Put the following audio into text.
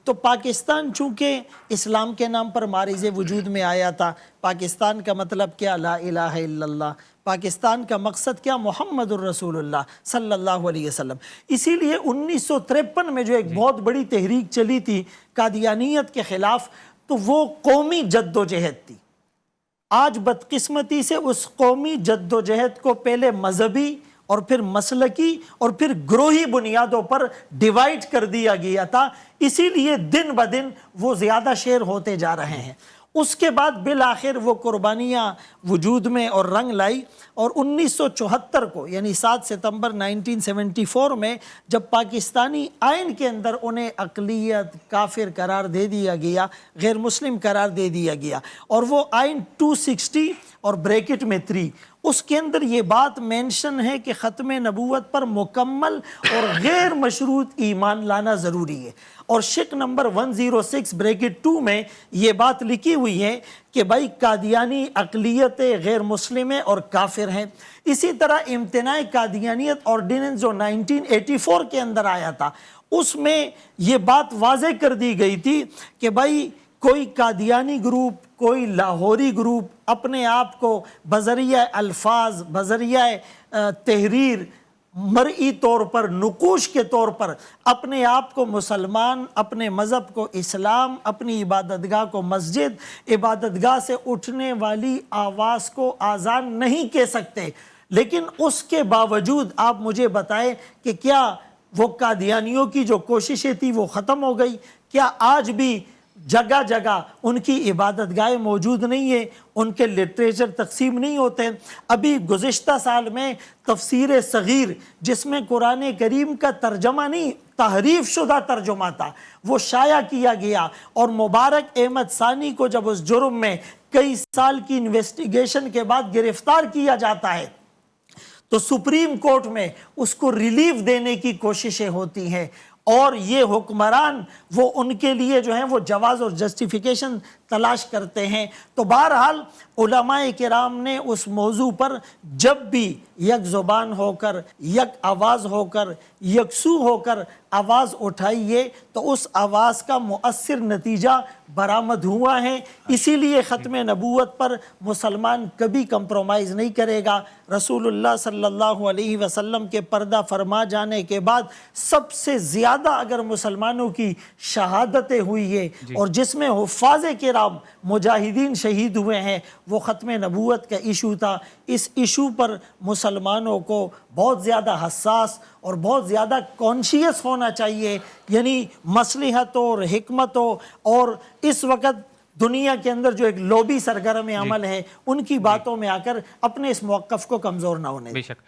تو پاکستان چونکہ اسلام کے نام پر مارز وجود میں آیا تھا، پاکستان کا مطلب کیا؟ لا الہ الا اللہ۔ پاکستان کا مقصد کیا؟ محمد الرسول اللہ صلی اللہ علیہ وسلم۔ اسی لیے 1953 میں جو ایک بہت بڑی تحریک چلی تھی قادیانیت کے خلاف، تو وہ قومی جد و جہد تھی۔ آج بدقسمتی سے اس قومی جد و جہد کو پہلے مذہبی اور پھر مسلکی اور پھر گروہی بنیادوں پر ڈیوائیڈ کر دیا گیا تھا، اسی لیے دن بدن وہ زیادہ شیر ہوتے جا رہے ہیں۔ اس کے بعد بالآخر وہ قربانیاں وجود میں اور رنگ لائی، اور 1974 کو یعنی 7 ستمبر 1974 میں جب پاکستانی آئین کے اندر انہیں اقلیت کافر قرار دے دیا گیا، غیر مسلم قرار دے دیا گیا، اور وہ آئین 260 اور بریکٹ میں 3، اس کے اندر یہ بات مینشن ہے کہ ختم نبوت پر مکمل اور غیر مشروط ایمان لانا ضروری ہے، اور شق نمبر 106 بریکٹ 2 میں یہ بات لکھی ہوئی ہے کہ بھائی قادیانی اقلیت غیر مسلم اور کافر ہیں۔ اسی طرح امتناع قادیانیت آرڈیننس جو 1984 کے اندر آیا تھا، اس میں یہ بات واضح کر دی گئی تھی کہ بھائی کوئی قادیانی گروپ، کوئی لاہوری گروپ اپنے آپ کو بذریعہ الفاظ، بذریعہ تحریر، مرئی طور پر، نقوش کے طور پر اپنے آپ کو مسلمان، اپنے مذہب کو اسلام، اپنی عبادتگاہ کو مسجد، عبادتگاہ سے اٹھنے والی آواز کو آذان نہیں کہہ سکتے، لیکن اس کے باوجود آپ مجھے بتائیں کہ کیا وہ قادیانیوں کی جو کوششیں تھی وہ ختم ہو گئی؟ کیا آج بھی جگہ جگہ ان کی عبادت گاہیں موجود نہیں ہیں، ان کے لٹریچر تقسیم نہیں ہوتے ہیں؟ ابھی گزشتہ سال میں تفسیر صغیر، جس میں قرآن کریم کا ترجمہ نہیں، تحریف شدہ ترجمہ تھا، وہ شائع کیا گیا، اور مبارک احمد ثانی کو جب اس جرم میں کئی سال کی انویسٹیگیشن کے بعد گرفتار کیا جاتا ہے، تو سپریم کورٹ میں اس کو ریلیف دینے کی کوششیں ہوتی ہیں، اور یہ حکمران وہ ان کے لیے جو ہیں وہ جواز اور جسٹیفیکیشن تلاش کرتے ہیں۔ تو بہرحال علماء کرام نے اس موضوع پر جب بھی یک زبان ہو کر، یک آواز ہو کر، یکسو ہو کر آواز اٹھائیے، تو اس آواز کا مؤثر نتیجہ برآمد ہوا ہے۔ اسی لیے ختم نبوت پر مسلمان کبھی کمپرومائز نہیں کرے گا۔ رسول اللہ صلی اللہ علیہ وسلم کے پردہ فرما جانے کے بعد سب سے زیادہ اگر مسلمانوں کی شہادتیں ہوئی ہے اور جس میں حفاظ کرام مجاہدین شہید ہوئے ہیں، وہ ختم نبوت کا ایشو تھا۔ اس ایشو پر مسلمانوں کو بہت زیادہ حساس اور بہت زیادہ کانشیس ہونا چاہیے، یعنی مصلحت اور حکمت اور اس وقت دنیا کے اندر جو ایک لوبی سرگرم عمل ہے، ان کی باتوں میں آ کر اپنے اس موقف کو کمزور نہ ہونے دیں۔